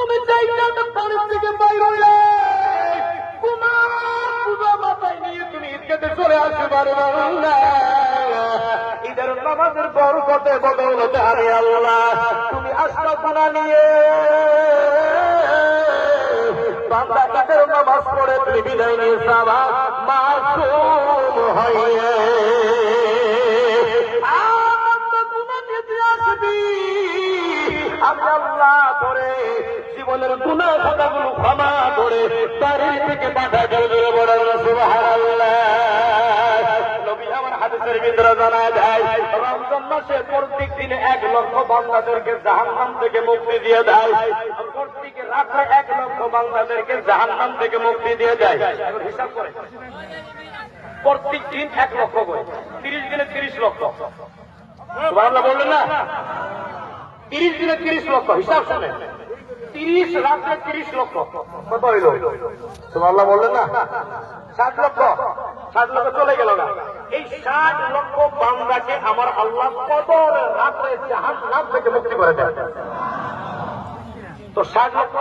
তুমি চাইটা পানির থেকে বাইর হইলে পূজা মাথায় নিয়ে তুমি ঈদগাতে চলে আসতে পারবে না। ঈদের নামাজের বরকতে বদৌলতে আমি আল্লাহ তুমি আসলা গুনাহ নিয়ে বান্দা ঈদের নামাজ পড়ে তুমি বিদায় নিয়ে যাবা মাসুম হয়ে। আমি আল্লাহ ধরে জীবনের গুনাহ খাতাগুলো ক্ষমা করে বাড়ি থেকে পাঠা করে বলেন সুবহানাল্লাহ। নবী আমার হাদিসের ভিতরে জানা যায় রমজান মাসে প্রত্যেক দিনে 1 লক্ষ বান্দাদেরকে জাহান্নাম থেকে মুক্তি দিয়ে দেয়। প্রত্যেক রাতে 1 লক্ষ বান্দাদেরকে জাহান্নাম থেকে মুক্তি দিয়ে দেয়। হিসাব করে প্রত্যেক দিন 1 লক্ষ করে 30 দিনে 30 লক্ষ। সুবহানাল্লাহ বললেন না? 30 দিনে 30 লক্ষ। হিসাব শুনেন, 30 রাতে 30 লক্ষ কত হইল? সুবহানাল্লাহ বললেন না? 60 লক্ষ। 60 লক্ষ চলে গেল না। এই 60 লক্ষ বান্দাকে আমার আল্লাহ কদর রাতে জাহান্নাম থেকে মুক্তি করে দেয়। তো 60 লক্ষ